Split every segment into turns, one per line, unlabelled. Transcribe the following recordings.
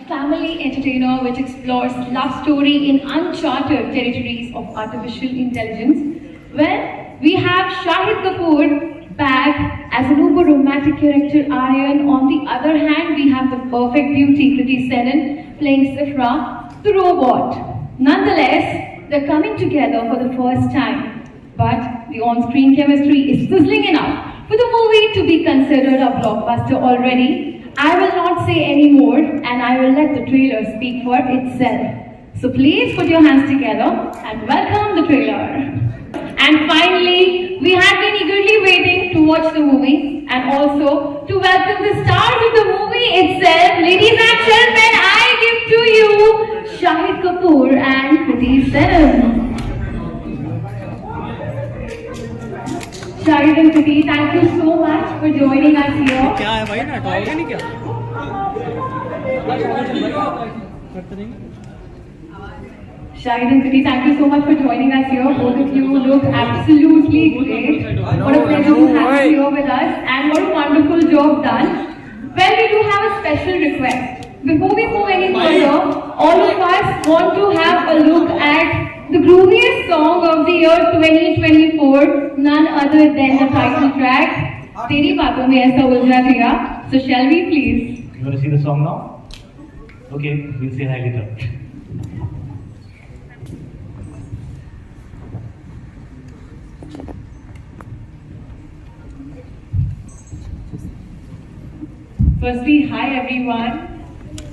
family entertainer which explores love story in uncharted territories of artificial intelligence. Well, we have Shahid Kapoor back as an uber romantic character Aryan. On the other hand, we have the perfect beauty Kriti Senon playing Sifra, the robot. Nonetheless, they're coming together for the first time, but the on-screen chemistry is sizzling enough for the movie to be considered a blockbuster already. I will not say any more and I will let the trailer speak for itself. So please put your hands together and welcome the trailer. And finally, we have been eagerly waiting to watch the movie and also to welcome the stars of the movie itself. Ladies and gentlemen, I give to you Shahid Kapoor and Kriti Senon. Shahid and Kriti, thank you so much for joining us here.
क्या है भाई ना toll नहीं क्या
Shahid and Kriti, thank you so much for joining us here. Both of you look absolutely great. What a pleasure to have you here with us and what a wonderful job done. Well, we do have a special request. Before we move any further, all of us want to have a look at the grooviest song of the year 2024, none other than the title track, Teri Baaton Mein Aisa Uljha Diya. So shall we please?
You want to see the song now? Okay, we'll say hi later.
Firstly, hi everyone.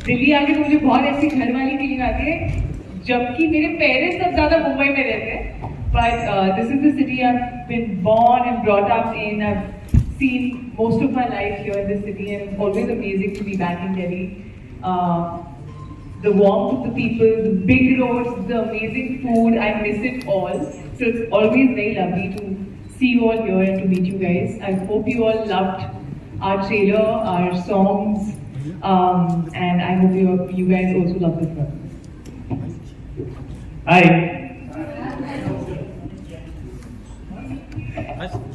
Delhi आके तो मुझे बहुत ऐसी घर वाली feeling आती है जबकि मेरे पेरेंट्स सब ज़्यादा मुंबई में रहते हैं. But this is the city I've been born and brought up in. I've seen most of my life here in this city and it's always amazing to be back in Delhi. The warmth of the people, the big roads, the amazing food, I miss it all. So it's always very lovely to see you all here and to meet you guys. I hope you all loved our trailer, our songs, and I hope you guys also love the film.
Hi.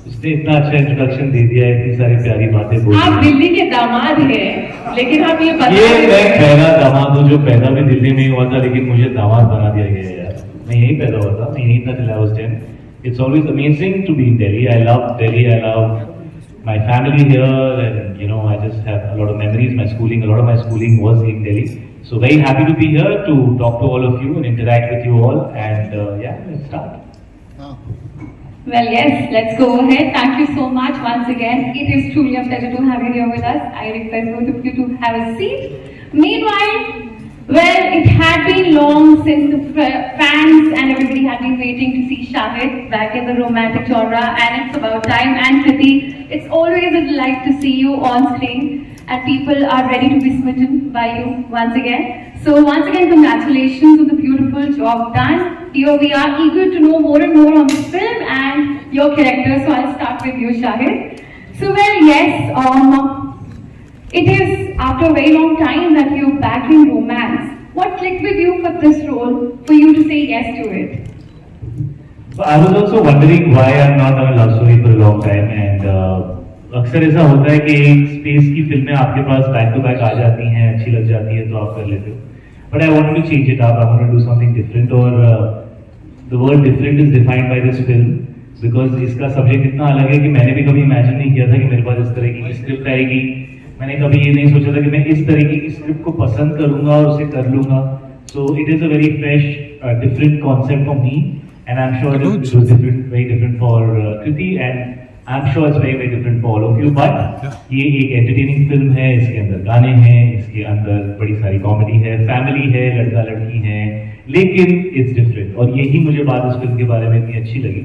उसने इतना अच्छा introduction दे दिया है, इतनी सारी प्यारी बातें बोली.
आप दिल्ली के दामाद हैं, लेकिन हम ये
ये मैं पहला दामाद हूँ जो पैदा भी दिल्ली में ही हुआ था, लेकिन मुझे दामाद बना दिया गया है यार. मैं यहीं पैदा हुआ था, मैं यहीं था till I was 10. It's always amazing to be in Delhi. I love Delhi. I love my family here, and you know, I just have a lot of memories. A lot of my schooling was in Delhi. So very happy to be here to talk to all of you and interact with you all. And yeah, let's start.
Well, yes, let's go ahead. Thank you so much once again. It is truly a pleasure to have you here with us. I request both of you to have a seat. Meanwhile, well, it had been long since the fans and everybody had been waiting to see Shahid back in the romantic genre, and it's about time. And Kriti, it's always a delight to see you on screen, and people are ready to be smitten by you once again. So once again, congratulations on the beautiful job done. Here we are eager to know more and more on the film and your character. So I'll start with you, Shahid. So well, yes, it is after a very long time that you're back in romance. What clicked with you for this role, for you to say yes to it?
So I was also wondering why I'm not on a love story for a long time, and अक्सर ऐसा होता है कि एक space की फिल्में आपके पास back to back आ जाती हैं, अच्छी लग जाती है तो आप कर लेते हो. But I want to change it up. I want to do something different. और the word different is defined by this film because इसका सब्जेक्ट इतना अलग है कि मैंने भी कभी इमेजिन नहीं किया था कि मेरे पास इस तरह की स्क्रिप्ट आएगी. मैंने कभी ये नहीं सोचा था कि मैं इस तरीके की स्क्रिप्ट को पसंद करूंगा और उसे कर लूंगा. So it is a very fresh, different concept for me, and I'm sure it was different, very different for Kriti, and I'm sure it's very different for all of you. But ये एक entertaining film है, इसके अंदर गाने हैं, इसके अंदर बड़ी सारी कॉमेडी है, फैमिली है, लड़का लड़की है, लेकिन it's different. और यही मुझे बात इस फिल्म के बारे में इतनी अच्छी लगी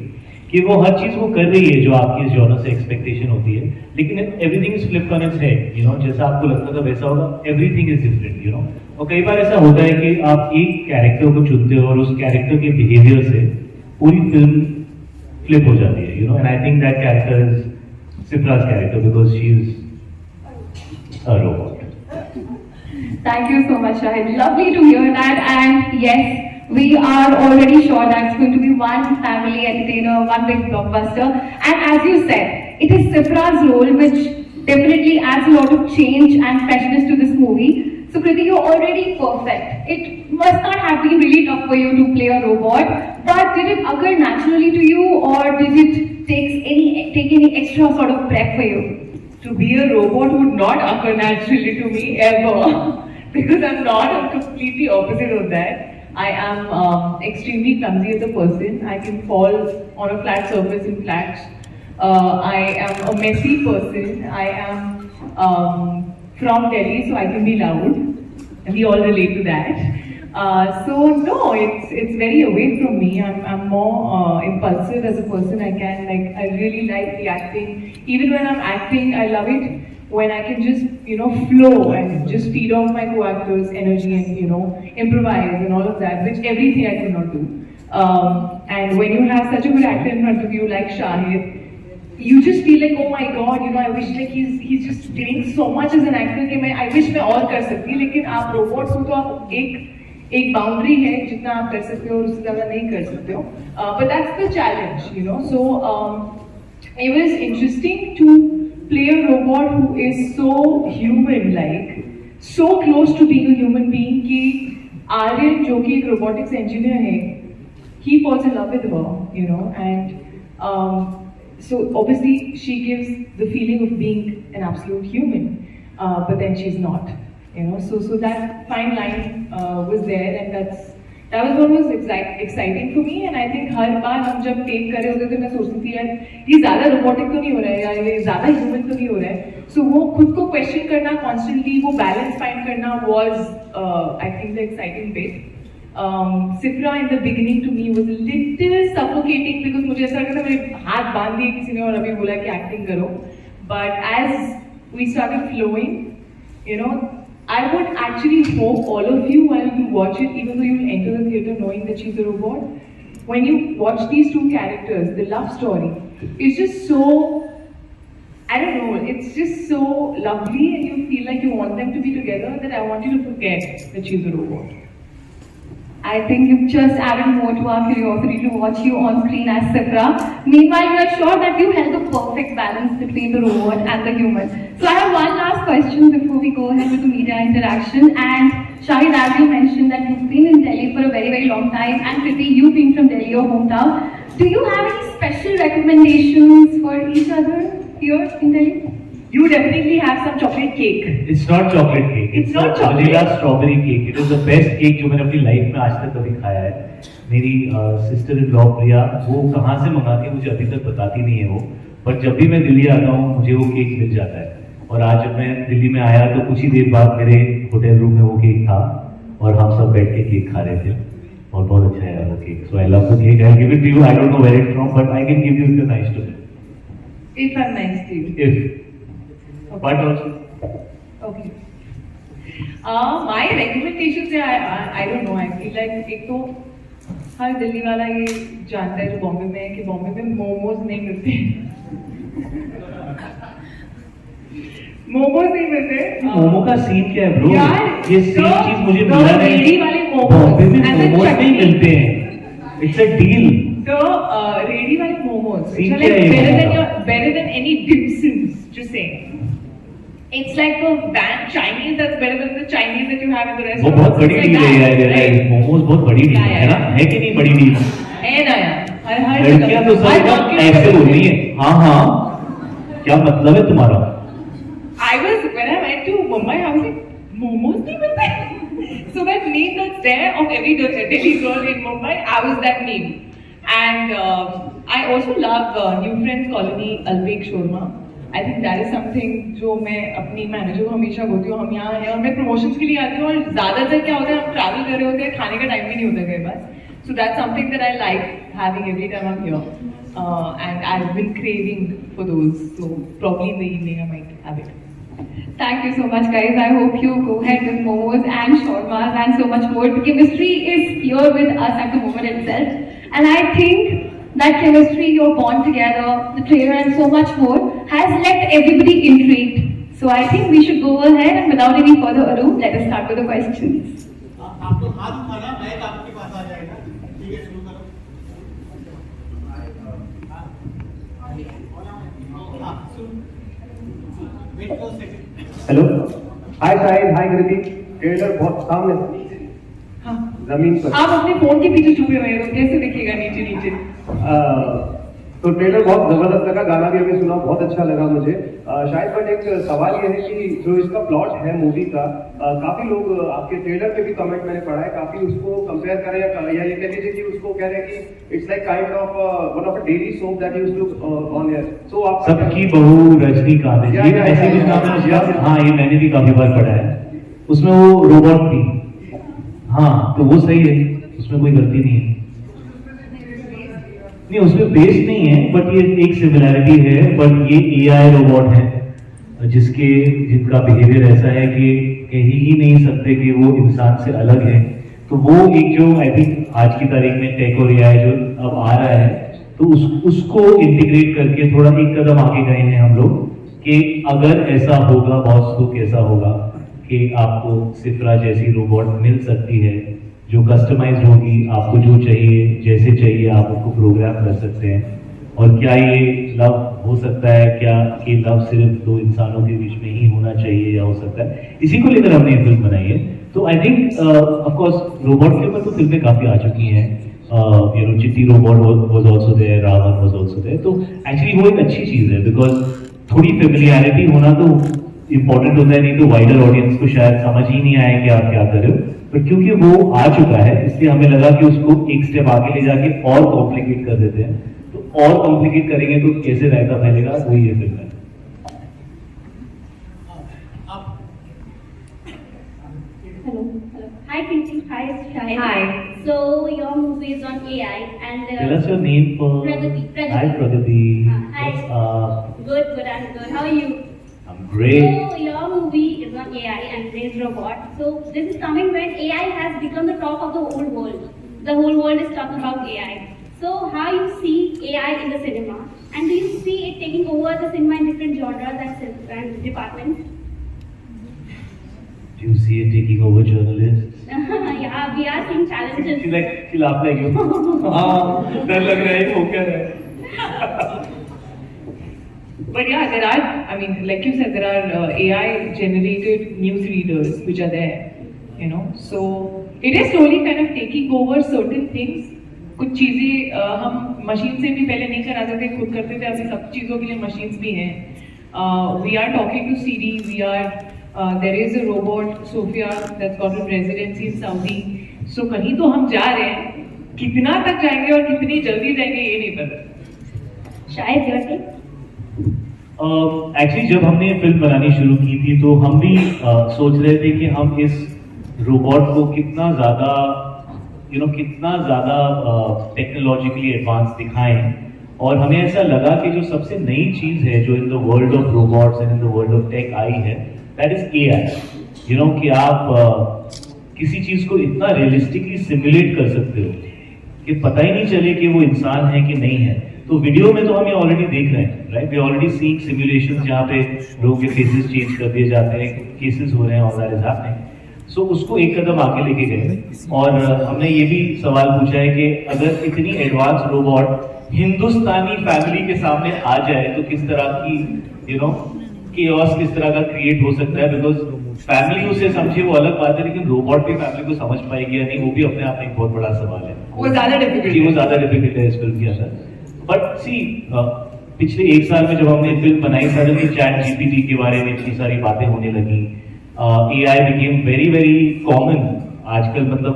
कि वो हर चीज वो कर रही है जो आपकी इस जॉनर से एक्सपेक्टेशन होती है, लेकिन everything is flipped on its head. You know, जैसा आपको लगता था वैसा होगा. Everything is different. You know, और कई बार ऐसा होता है कि आप एक कैरेक्टर को चुनते हो और उस कैरेक्टर के बिहेवियर से पूरी फिल्म फ्लिप हो जाती है. You know, and I think that character is सिप्रा's character because she is a robot.
Thank you so much, Shahid. Lovely to hear that. And yes, we are already sure that it's going to be one family entertainer, one big blockbuster. And as you said, it is Sipra's role which definitely adds a lot of change and freshness to this movie. So Kriti, you're already perfect. It must not have been really tough for you to play a robot, but did it occur naturally to you, or did it take any extra sort of prep for you?
To be a robot would not occur naturally to me ever because I'm not. I'm completely opposite of that. I am extremely clumsy as a person. I can fall on a flat surface in flats. I am a messy person. I am from Delhi, so I can be loud, and we all relate to that. So no, it's very away from me. I'm more impulsive as a person. I really like reacting. Even when I'm acting, I love it when I can just flow and just feed off my co-actors' energy and improvise and all of that, which everything I could not do. And when you have such a good actor in front of you like Shahid, you just feel like, oh my god, I wish like he's just doing so much as an actor कि I wish मैं और कर सकती, लेकिन आप robots हो तो आप एक boundary है जितना आप कर सकते हो और उससे ज़्यादा नहीं कर सकते हो. But that's the challenge, So it was interesting to play a robot who is so human-like, so close to being a human being कि Aryan जो कि एक robotics engineer है, he falls in love with her, and so obviously she gives the feeling of being an absolute human, but then she's not, So that fine line was there, and that was what was exciting for me. And I think हर बार हम जब take कर रहे होते थे मैं सोचती थी यार ये ज़्यादा robotic तो नहीं हो रहा है, यार ये ज़्यादा human तो नहीं हो रहा है. So वो खुद को question करना constantly, वो balance find करना was I think the exciting bit. Sifra in the beginning to me was a little suffocating because मुझे ऐसा लगा था मेरे हाथ बांध दिए किसी ने और अभी बोला कि acting करो. But as we started flowing, I would actually hope all of you, while you watch it, even though you will enter the theatre knowing that she's a robot, when you watch these two characters, the love story is just so, I don't know, it's just so lovely, and you feel like you want them to be together, that I want you to forget that she's a robot.
I think you've just added more to our curiosity to watch you on screen as Sifra. Meanwhile, we are sure that you held the perfect balance between the robot and the human. So I have one last question before we go ahead with the media interaction. And Shahid, as you mentioned that you've been in Delhi for a very, very long time, and Kriti, you being from Delhi, your hometown, do you have any special recommendations for each other here in Delhi?
You definitely have some chocolate cake.
It's not chocolate cake.
It's not chocolate.
Vanilla strawberry cake. It is the best cake जो मैंने अपनी life में आज तक कभी खाया है. मेरी सिस्टर इन लॉ प्रिया वो कहाँ से मंगाती है मुझे अभी तक बताती नहीं है वो. पर जब भी मैं दिल्ली आता हूँ मुझे वो केक मिल जाता है. और आज जब मैं दिल्ली में आया तो कुछ ही देर बाद मेरे होटल रूम में वो केक था और हम सब बैठ के केक खा रहे थे. और बहुत अच्छा है वो cake. So I love the cake. I'll give it to you. I don't know where it's from, but I can give you if you're nice to me.
If I'm nice to you.
If. But also.
Okay. My recommendations are, I don't know, I feel like एक तो हर दिल्ली वाला ये जानता है जो बॉम्बे में है कि बॉम्बे में मोमोज नहीं मिलते. मोमोज नहीं मिलते.
मोमो का सीन क्या है ब्रो?
यार
ये सेम चीज मुझे मिला नहीं.
रेडी वाले मोमोज
बॉम्बे में मोमोज नहीं मिलते हैं. It's a deal.
So ready वाले momos,
Scene
which are like
क्या है
better than any dim sums. Just saying. It's like a band Chinese that's better than the Chinese that you have in the restaurant.
वो बहुत बड़ी deal है यार. मोमोज बहुत बड़ी डील है ना? है कि नहीं बड़ी डील?
है ना यार. हर
लड़कियां तो सब ऐसे बोल रही है. हाँ क्या मतलब है तुम्हारा?
When I went to Mumbai, I was like, momos नहीं मिलते. So that meme that's there of every Delhi girl in Mumbai, I was that meme. And I also love New Friends Colony Alpek Sharma. I think that is something जो मैं अपनी manager को हमेशा बोलती हूँ. हम यहाँ हैं और मैं प्रमोशंस के लिए आती हूँ और ज़्यादातर क्या होता है हम ट्रैवल कर रहे होते हैं, खाने का टाइम भी नहीं होता कई बार. So that's something that I like having every time I'm here. And I've been craving for those. So probably in the evening I might have it.
Thank you so much, guys. I hope you go ahead with momos and shawarmas and so much more. The chemistry is here with us at the moment itself. And I think that chemistry, your bond together, the trailer and so much more has left everybody intrigued. So I think we should go ahead and without any further ado, let us start with the questions.
आप तो हाथ उठाना, मैं आपके पास आ जाएगा. ठीक है, शुरू करो. Wait for a second.
Hello. Hi Shahid. Hi Kriti. Trailer बहुत सामने
हाँ,
जमीन पर
आप अपने फोन के पीछे छुपे हुए हो, कैसे दिखेगा नीचे नीचे?
तो ट्रेलर बहुत जबरदस्त लगा, गाना भी अभी सुना, बहुत अच्छा लगा मुझे। शायद बट एक सवाल ये है कि जो इसका प्लॉट है मूवी का, काफी लोग आपके ट्रेलर पे भी कमेंट मैंने पढ़ा है, काफी उसको कंपेयर करें या ये कह लीजिए कि उसको कह रहे हैं कि it's like kind of one of a daily soap that used to on air. So आप
सबकी बहू रजनीकांत है, ये ऐसे कुछ नाम है उसका। हाँ, ये मैंने भी काफी बार पढ़ा है। उसमें वो रोबोट थी। हाँ, तो वो सही है, उसमें कोई गलती नहीं है। नहीं, उसमें बेस नहीं है, बट ये एक सिमिलैरिटी है। बट ये एआई रोबोट है जिनका बिहेवियर ऐसा है कि कह ही नहीं सकते कि वो इंसान से अलग है। तो वो एक जो आई थिंक आज की तारीख में टेक और एआई जो अब आ रहा है, तो उसको इंटीग्रेट करके थोड़ा एक कदम आगे गए हैं हम लोग कि अगर ऐसा होगा बॉस तो कैसा होगा कि आपको सिफ्रा जैसी रोबोट मिल सकती है जो कस्टमाइज होगी, आपको जो चाहिए जैसे चाहिए आप उसको प्रोग्राम कर सकते हैं। और क्या ये लव हो सकता है, क्या कि लव सिर्फ दो इंसानों के बीच में ही होना चाहिए या हो सकता है, इसी को लेकर हमने ये फिल्म बनाई है। तो I think of course robot के ऊपर तो फिल्में काफी आ चुकी हैं। Chitti robot was also there, Ravan was also there. तो एक्चुअली वो एक अच्छी चीज है, बिकॉज थोड़ी फेमिलियरिटी होना तो इम्पोर्टेंट होता है, नहीं तो वाइडर ऑडियंस को शायद समझ ही नहीं आए कि आप क्या कर रहे हो। पर क्योंकि वो आ चुका है, इसलिए हमें लगा कि उसको एक स्टेप आगे ले जाके और कॉम्प्लिकेट कर देते हैं। तो और कॉम्प्लिकेट करेंगे तो कैसे रायता फैलेगा, वही ये फिल्म है।
Hello. Hi, Kriti. Hi, Shahid.
Hi.
So your movie is on AI and
Tell us your name for.
Pragati.
Hi, Pragati.
Hi.
What's up?
Good. I'm good. How are you?
I'm great.
So your movie is on AI and there's robot. So this is coming when AI has become the talk of the whole world. The whole world is talking about AI. So how you see AI in the cinema, and do you see it taking over the cinema in different genres and departments?
Do you see it taking over journalists?
Yeah, we are seeing challenges.
She laughed like you. हाँ, डर लग रहा है, ठोकर है।
But yeah, there are, I mean, like you said, there are AI-generated news readers which are there, you know. So it is slowly kind of taking over certain things. कुछ चीजें हम मशीन से भी पहले नहीं कराते थे, खुद करते थे। अभी सब चीजों के लिए मशीन्स भी हैं। We are talking to Siri. There is a robot, Sophia, that's got a residency in Saudi. So कहीं तो हम जा रहे हैं, कितना तक जाएंगे और कितनी जल्दी जाएंगे ये नहीं पता।
शायद your take?
एक्चुअली जब हमने फिल्म बनानी शुरू की थी तो हम भी सोच रहे थे कि हम इस रोबोट को कितना ज्यादा टेक्नोलॉजिकली एडवांस दिखाएं। और हमें ऐसा लगा कि जो सबसे नई चीज है जो in the world of robots and in the world of tech आई है, दैट इज एआई। कि आप किसी चीज को इतना रियलिस्टिकली सिमुलेट कर सकते हो कि पता ही नहीं चले कि वो इंसान है कि नहीं है। तो वीडियो में तो हम ये ऑलरेडी देख रहे हैं, right? We already seeing simulations जहाँ पे लोगों के फेसेस चेंज कर दिए जाते हैं, केसेस हो रहे हैं, ऑल दैट इज हैपनिंग। सो उसको एक कदम आगे लेके गए और हमने ये भी सवाल पूछा है कि अगर इतनी एडवांस रोबोट हिंदुस्तानी फैमिली के सामने आ जाए तो किस तरह की केओस किस तरह का क्रिएट हो सकता है। बिकॉज फैमिली उसे समझे वो अलग बात है, लेकिन रोबोट भी फैमिली को समझ पाएगी या नहीं, वो भी अपने आप में एक बहुत बड़ा सवाल है।
वो ज्यादा
डिफिकल्ट है इस फिल्म के अंदर। बट सी पिछले एक साल में जब हमने फिल्म बनाई, सडनली चैट जीपीटी के बारे में इतनी सारी बातें होने लगी। AI became very very common आजकल, मतलब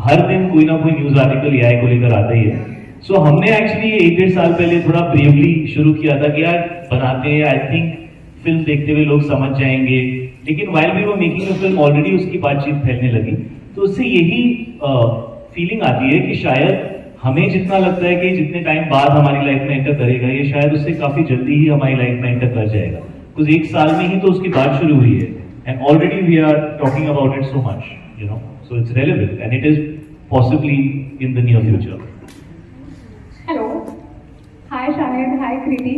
हर दिन कोई ना कोई न्यूज आर्टिकल एआई को लेकर आता ही है। सो हमने एक्चुअली 1-1.5 साल पहले थोड़ा ब्रेवली शुरू किया था कि यार बनाते हैं, आई थिंक फिल्म देखते हुए लोग समझ जाएंगे। लेकिन while we were making a film already उसकी बातचीत फैलने लगी। तो उससे यही फीलिंग आती है कि शायद हमें जितना लगता है कि जितने टाइम बाद हमारी लाइफ में एंटर करेगा, ये शायद उससे काफी जल्दी ही हमारी लाइफ में एंटर कर जाएगा। बिकॉज 1 साल में ही तो उसकी बात शुरू हुई है and already we are talking about it so much, so it's relevant and it is possibly in the near future.
Hello. Hi Shahid, hi Kriti.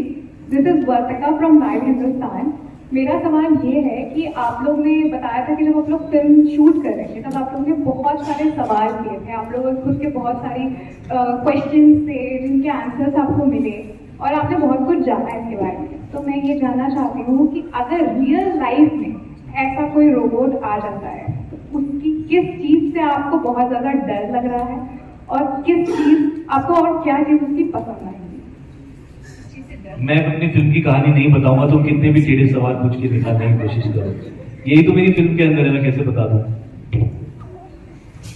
This is Vartika from Live Hindustan. मेरा सवाल ये है कि आप लोग ने बताया था कि जब आप लोग फिल्म शूट कर रहे थे तब आप लोगों ने बहुत सारे सवाल किए थे, आप लोगों खुद के बहुत सारी क्वेश्चंस थे जिनके आंसर्स आपको मिले और आपने बहुत कुछ जाना है इसके बारे में। तो मैं ये जानना चाहती हूँ कि अगर रियल लाइफ में
ऐसा कोई रोबोट आ जाता है, तो उसकी किस चीज से आपको बहुत ज्यादा डर लग रहा है और किस चीज आपको और क्या चीज उसकी पसंद आएगी?
मैं अपनी फिल्म की कहानी नहीं बताऊंगा, तो कितने भी टेढ़े सवाल पूछ के दिखाने की कोशिश करो। यही तो मेरी फिल्म के अंदर है, मैं कैसे बता दूं?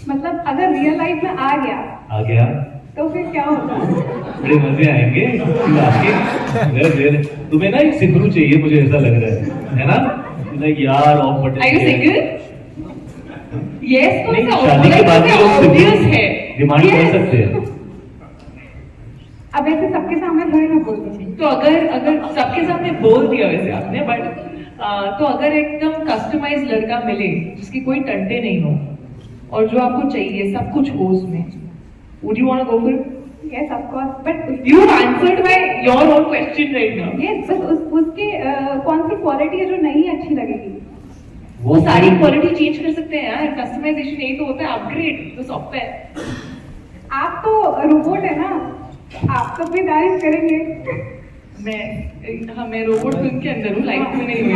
मतलब अगर रियल लाइफ में आ गया तो फिर क्या होगा?
बड़े मजे आएंगे। तुम्हें ना एक सिद्धरू चाहिए, मुझे ऐसा लग रहा है ना? लाइक यार off button.
Are you single? Yes, तो
नहीं,
ऐसा
शादी के बाद भी लोग
obvious है।
डिमांड कर
Yes.
सकते हैं।
अब ऐसे सबके सामने थोड़ी ना बोल दूंगी।
तो अगर सबके सामने बोल दिया वैसे आपने, बट तो अगर एकदम कस्टमाइज लड़का मिले जिसकी कोई टंटे नहीं हो और जो आपको चाहिए सब कुछ हो उसमें, would you want to go for it?
Yes, of course, but
You answered my your own question right now.
yes, बस उसके कौन सी क्वालिटी है जो नहीं अच्छी लगेगी?
वो सारी क्वालिटी चेंज कर सकते हैं यार, कस्टमाइजेशन यही तो होता है, अपग्रेड तो सॉफ्टवेयर।
आप तो रोबोट है ना, आप तो अपनी तारीफ करेंगे।
मैं रोबोट फिल्म के अंदर हूँ, लाइफ में नहीं हुई।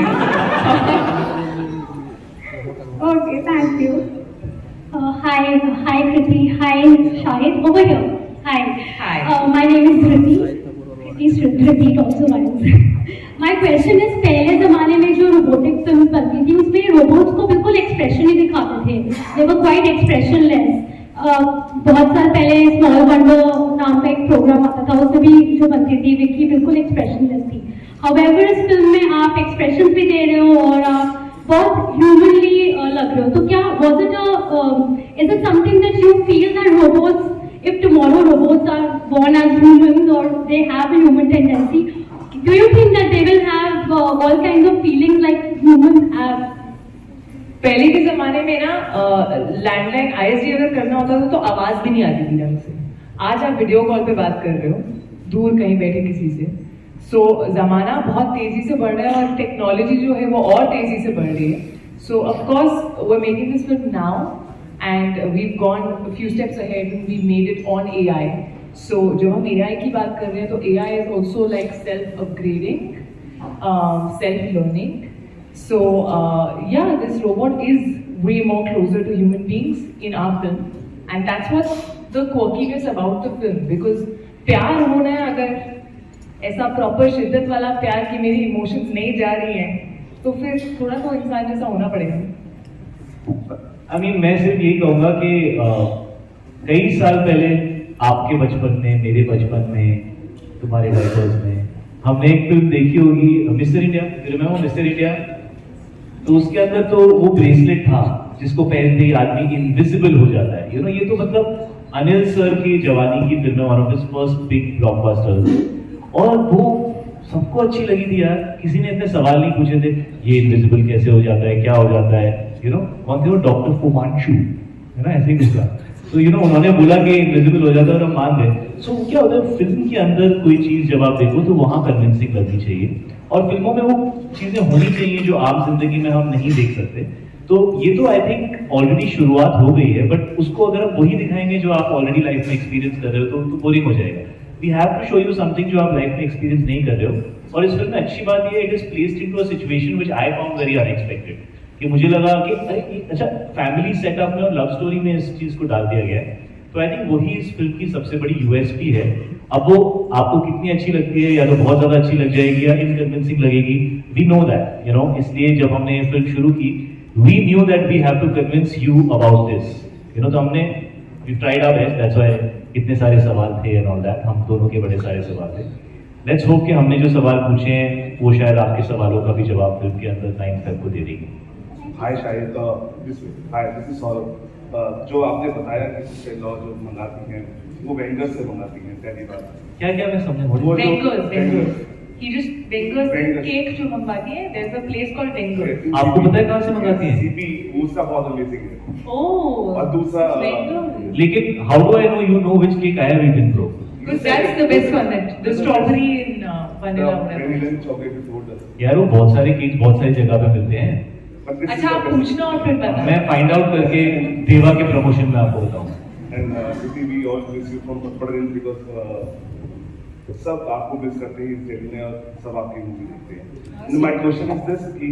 Okay, thank you.
Hi Kriti, hi Shahid, over here. Hi.
Hi.
My name is Dhriti. Please repeat also once. My question is, पहले जमाने में जो रोबोटिक फिल्म बनती थी उसमें रोबोट्स को बिल्कुल एक्सप्रेशन नहीं दिखाते थे, they were quite expressionless. बहुत साल पहले स्मॉल वंडर नाम का एक प्रोग्राम आता था, उसमें भी जो बनती थी विक्की बिल्कुल एक्सप्रेशनलेस थी। However, इस फिल्म में आप एक्सप्रेशन भी दे रहे हो और आप बहुत ह्यूमनली लग रहे हो, तो क्या was it is it something that you feel that robots, if tomorrow robots are born as humans or they have a human tendency, do you think that they will have all kinds of feelings like humans have?
पहले के जमाने में ना landline ISD अगर करना होता था तो आवाज भी नहीं आती थी ढंग से। आज आप वीडियो कॉल पे बात कर रहे हो दूर कहीं बैठे किसी से। सो जमाना बहुत तेजी से बढ़ रहा है और टेक्नोलॉजी जो है वो और तेजी से बढ़ रही है। So of course we are making this film now and we have gone a few steps ahead and we made it on AI। सो जब हम AI की बात कर रहे हैं तो AI is also like self upgrading, self learning. So yeah, this robot is way more closer to human beings in our film, and that's what the quirkiness about the film. Because प्यार होना है, अगर ऐसा proper शिद्दत वाला प्यार कि मेरी इमोशंस नहीं जा रही हैं, तो फिर थोड़ा तो इंसान जैसा होना पड़ेगा।
I mean, मैं सिर्फ यही कहूंगा कि कई साल पहले आपके बचपन में, मेरे बचपन में, तुम्हारे डायपर्स में हमने एक फिल्म देखी होगी, mister India. Remember mister India? तो उसके अंदर तो वो ब्रेसलेट था जिसको पहनते ही आदमी इनविजिबल हो जाता है। यू नो, ये तो मतलब अनिल सर की जवानी की film, one of his first big blockbusters, और वो सबको अच्छी लगी थी यार। किसी ने इतने सवाल नहीं पूछे थे, ये इनविजिबल कैसे हो जाता है, क्या हो जाता है। यू नो, कौन थे वो? डॉक्टर फुमांशु, है ना, ऐसे ही कुछ था। तो यू नो, उन्होंने बोला कि इनविजिबल हो जाता है और हम मान गए। सो क्या होता है, फिल्म के अंदर कोई चीज जब आप देखो तो वहां कन्विंसिंग लगनी चाहिए, और फिल्मों में वो चीजें होनी चाहिए जो आम जिंदगी में हम नहीं देख सकते। तो ये तो आई थिंक ऑलरेडी शुरुआत हो गई है, बट उसको अगर आप वही दिखाएंगे जो आप ऑलरेडी लाइफ में एक्सपीरियंस कर रहे हो तो बोरिंग हो जाएगा। We have to show you something जो आप लाइफ में एक्सपीरियंस नहीं कर रहे हो। और इस फिल्म में अच्छी बात ये है, it is placed into a situation which I found very unexpected, कि मुझे लगा कि अरे अच्छा, फैमिली सेटअप में और लव स्टोरी में इस चीज को डाल दिया गया है। तो आई थिंक वही इस फिल्म की सबसे बड़ी USP है। अब वो आपको कितनी अच्छी लगती है, या तो बहुत ज्यादा अच्छी लग जाएगी या इनकन्विंसिंग लगेगी, we know that, you know. इसलिए जब हमने ये फिल्म शुरू की, we knew that we have to convince you about this, you know. तो हमने we tried our best, that's why इतने सारे सवाल थे एंड ऑल दैट। हम दोनों के बड़े सारे सवाल थे। लेट्स होप कि हमने जो सवाल पूछे हैं वो शायद आपके सवालों का भी जवाब फिल्म के अंदर 9 तक को दे देंगे।
हाय शाहिद, दिस इज सौरभ। जो आपने बताया कि सिस्टर-इन-लॉ जो मंगाती हैं वो वेंडर से मंगाती हैं, पहली बात।
क्या क्या मैं समझा?
वो जो
Bengals. He just Bengals
Bengals.
Cake जो मंगवाती है, there's a place called Bengals.
आपको पता है कहाँ से मंगाती हैं?
CP उसका बहुत अमेजिंग है।
Oh.
और दूसरा
Bengals.
लेकिन how do I know you know which cake I have eaten bro?
Because that's the best one, that the strawberry in vanilla whatever.
Vanilla chocolate fruit.
यार वो बहुत सारे केक बहुत सारी जगह पे मिलते हैं।
अच्छा, आप पूछना और फिर बताना।
मैं फाइंड आउट करके देवा के प्रमोशन में आपको बताऊंगा।
And Kriti, we all miss you from Padrin because सब आपको मिस करते हैं इस जगह में और सब आपकी मूवी देखते हैं। माय क्वेश्चन इज दिस कि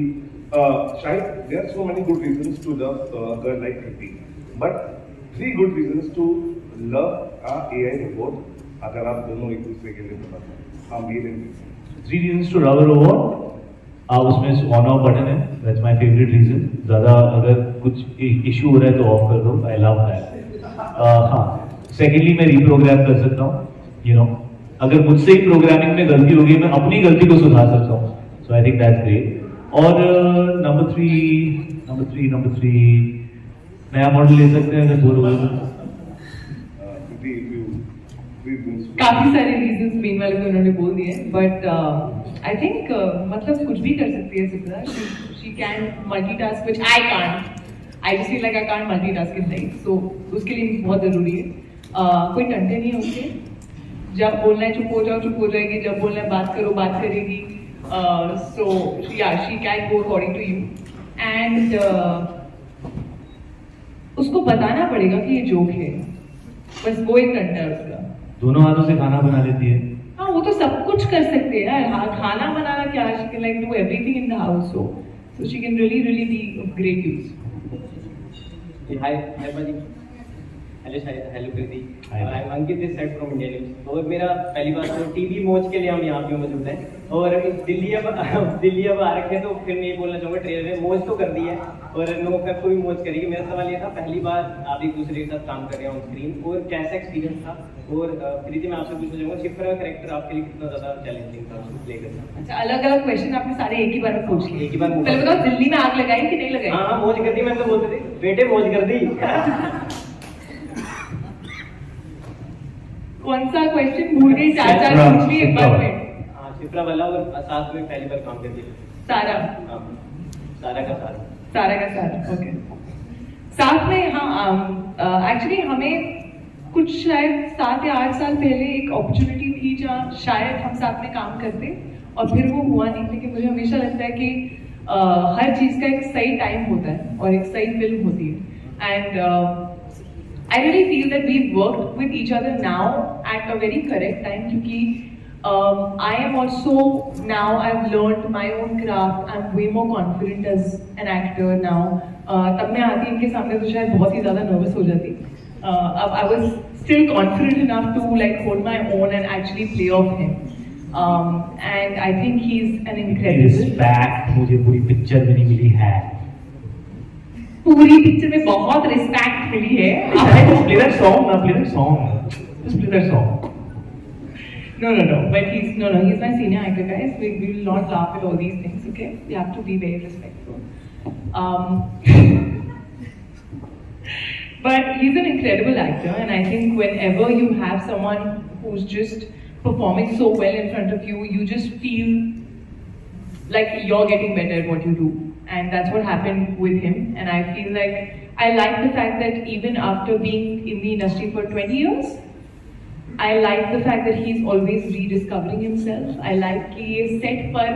Shahid, there are so many good reasons to love a girl like Kriti, but 3 good reasons to love a AI robot. अगर आप दोनों एक दूसरे के लिए बता दें, हाँ मेरे लिए
3 reasons to love a robot. उसमें ऑन ऑफ बटन है, दैट्स माय फेवरेट रीजन. ज़्यादा अगर कुछ इशू हो रहा है तो ऑफ कर दो, आई लव दैट. हाँ, सेकेंडली मैं रिप्रोग्राम कर सकता हूँ, यू नो, अगर मुझसे ही प्रोग्रामिंग में गलती होगी मैं अपनी गलती को सुधार सकता हूँ. सो आई थिंक दैट्स ग्रेट. और नंबर थ्री नया मॉडल ले सकते हैं अगर बोर हो गए.
काफी सारे रीजंस मेन वाले तो उन्होंने बोल दिए, बट आई थिंक मतलब कुछ भी कर सकती है Shipra. She can multitask which I can't. I just feel like I can't multitask in life, so उसके लिए बहुत जरूरी है. कोई टंटे नहीं है उसके. जब बोलना है चुप हो जाओ, चुप हो जाएगी. जब बोलना है बात करो, बात करेगी. सो या she can go according to you. And उसको बताना पड़ेगा कि ये जोक है, बस वो एक टंटा है उसका.
दोनों हाथों से खाना बना लेती है.
हाँ, वो तो सब कुछ कर सकते हैं यार. हाँ, खाना बनाना क्या, she can like do everything in the house, so she can really be of great use.
Hi everybody. Hello Kriti. I'm Ankit this side from India News. और मेरा पहली बात तो टीवी मौज के लिए हम यहाँ पे मौजूद हैं, और दिल्ली अब आ रखे हैं, तो फिर मैं ये बोलना चाहूँगा ट्रेलर में मौज तो कर दी है और नो का कोई मौज करेगी. मेरा सवाल ये था, पहली बार आप एक दूसरे के साथ काम कर रहे हैं ऑन स्क्रीन, और कैसा एक्सपीरियंस था. और प्रीति मैं आपसे पूछना चाहूँगा, शिप्रा का कैरेक्टर आपके लिए कितना ज़्यादा चैलेंजिंग था उसको प्ले करना.
अच्छा, अलग अलग क्वेश्चन आपने सारे एक ही बार में पूछ लिए.
एक ही बार
पहले बताओ, दिल्ली में आग लगाई कि नहीं लगाई?
हाँ, मौज कर दी. मैं तो बोलते थे बेटे मौज कर दी.
कौन सा क्वेश्चन भूल गई? 4 पूछ लिए एक बार में.
हाँ, शिप्रा वाला, और साथ में पहली बार काम कर दिया
सारा.
हाँ, सारा का सारा. ओके. साथ में हाँ, एक्चुअली हमें कुछ शायद 7 या 8 साल पहले एक अपॉर्चुनिटी थी जहाँ शायद हम साथ में काम करते, और फिर वो हुआ नहीं. लेकिन मुझे हमेशा लगता है कि हर चीज़ का एक सही टाइम होता है और एक सही फिल्म होती है. And I really feel that we've worked with each other now at a very correct time, क्योंकि I am also now, I've learned my own craft. I'm way more confident as an actor now. तब मैं आती इनके सामने तो शायद बहुत ही ज़्यादा nervous हो जाती. अब I was still confident enough to like hold my own and actually play off him. And I think he's an incredible.
Respect मुझे पूरी पिक्चर में नहीं मिली है.
पूरी पिक्चर में बहुत रिस्पेक्ट मिली है.
Play that song. Just play that song.
No. But he's my senior actor, guys. We will not laugh at all these things, okay? We have to be very respectful. But he's an incredible actor, and I think whenever you have someone who's just performing so well in front of you, you just feel like you're getting better at what you do. And that's what happened with him. And I feel like, I like the fact that even after being in the industry for 20 years, I like the fact that he's always rediscovering himself. I like कि ये set पर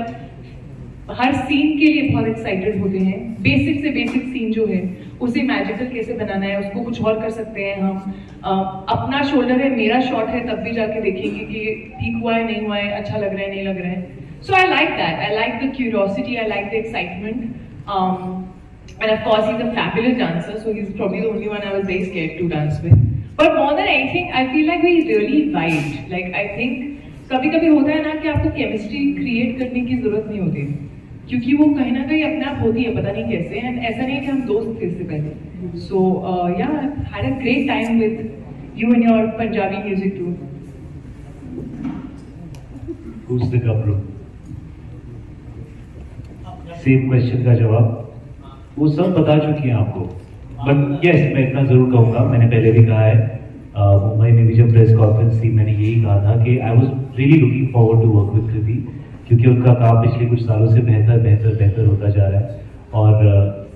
हर scene के लिए बहुत excited होते हैं. Basic से basic scene जो है उसे मैजिकल कैसे बनाना है, उसको कुछ और कर सकते हैं हम. अपना शोल्डर है, मेरा शॉट है, तब भी जाके देखेंगे कि ठीक हुआ है, नहीं हुआ है, अच्छा लग रहा है, नहीं लग रहा है. So I like that. I like the curiosity. I like the excitement. And of course, he's a fabulous dancer. So he's probably the only one I was very scared to dance with. But more than anything, I feel like we really vibed. Like I think कभी-कभी होता है ना कि आपको chemistry create करने की जरूरत नहीं होती, क्योंकि वो कहीं ना कहीं अपने आप होती है, पता नहीं कैसे. And ऐसा नहीं है कि हम दोस्त थे इससे पहले. So yeah, I had a great time with you and your Punjabi music too.
Who's the gabru? Same question का जवाब वो सब बता चुकी हैं आपको. बट यस, मैं इतना जरूर कहूँगा, मैंने पहले भी कहा है, मुंबई में भी जब प्रेस कॉन्फ्रेंस थी मैंने यही कहा था कि I was really looking forward to work with Kriti, क्योंकि उनका काम पिछले कुछ सालों से बेहतर होता जा रहा है. और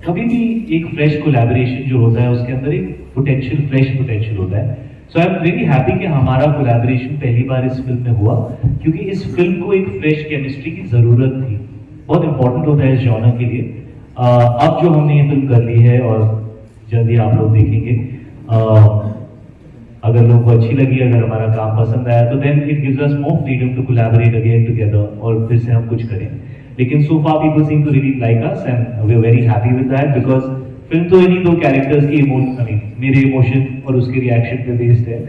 कभी भी एक फ्रेश कोलैबोरेशन जो होता है उसके अंदर एक फ्रेश पोटेंशियल होता है. So I am very happy कि हमारा कोलैबोरेशन पहली बार इस फिल्म में हुआ, क्योंकि इस फिल्म को एक फ्रेश केमिस्ट्री की जरूरत थी. बहुत इंपॉर्टेंट होता है इस जॉनर के लिए. अब जो हमने ये फिल्म कर ली है और जल्दी आप लोग देखेंगे, अगर लोगों को अच्छी लगी, अगर हमारा काम पसंद आया, तो then it gives us more freedom to collaborate again together और फिर से हम कुछ करें. लेकिन so far people seem to really like us and we are very happy with that because film तो इन्हीं दो कैरेक्टर्स की मेरे इमोशन और उसके रिएक्शन पे बेस्ड है,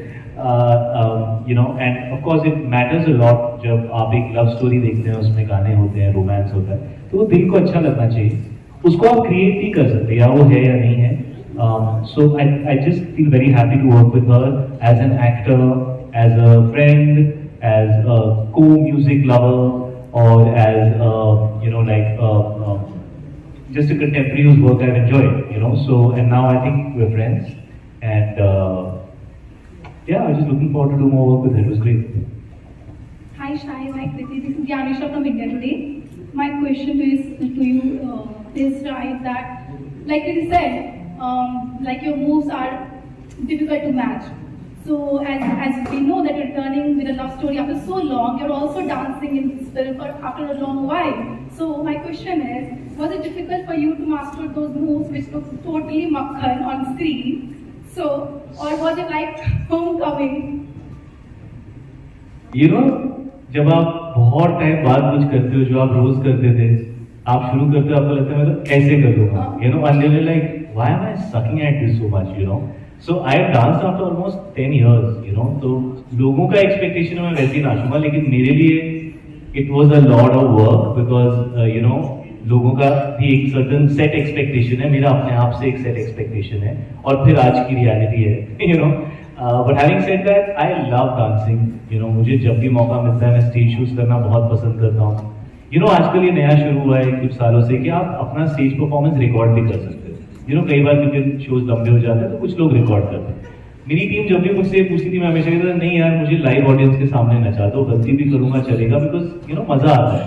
you know, end of course it matters a lot जब आप एक लव स्टोरी देखते हैं, उसमें गाने होते हैं, रोमांस होता है, तो वो दिल को अच्छा लगना चाहिए। उसको आप क्रिएट नहीं कर सकते, या वो है या नहीं है। So I just feel very happy to work with her as an actor, as a friend, as a co-music lover, or as you know, like just a contemporary whose work I've enjoyed, you know. So and now I think we're friends, and yeah, I'm just looking forward to do more work with her. It was great.
Hi Shai, hi Kriti. This is Yanisha from India Today. My question to you is right that, like you said, like your moves are difficult to match. So as we know that you're returning with a love story after so long, you're also dancing in this film after a long while. So my question is, was it difficult for you to master those moves which look totally makhan on screen? So, or was it like homecoming?
You know, जब आप बहुत time बाद कुछ करते हो जो आप रोज करते थे, आप शुरू करते हो, आपको लगता है मतलब कैसे कर लूंगा, you know, and you're like, why am I sucking at this so much, you know? So I have danced after almost 10 years, you know. तो लोगों का expectation मैं वैसे ही नाचूंगा, लेकिन मेरे लिए it was a lot of work because you know, लोगों का भी एक certain set expectation है, मेरा अपने आप से एक set expectation है, और फिर आज की reality है, you know. But having said that, I love dancing, you know. मुझे जब भी मौका मिलता है मैं स्टेज शोज करना बहुत पसंद करता हूँ। You know, आजकल ये नया शुरू हुआ है कुछ सालों से कि आप अपना स्टेज परफॉर्मेंस रिकॉर्ड भी कर सकते हो। You know, कई बार क्योंकि शोज लंबे हो जाते हैं तो कुछ लोग रिकॉर्ड करते हैं। मेरी टीम जब भी मुझसे पूछती थी, मैं हमेशा कहता था नहीं यार, मुझे लाइव ऑडियंस के सामने नचा दो, गलती भी करूंगा चलेगा, बिकॉज यू नो मजा आता है।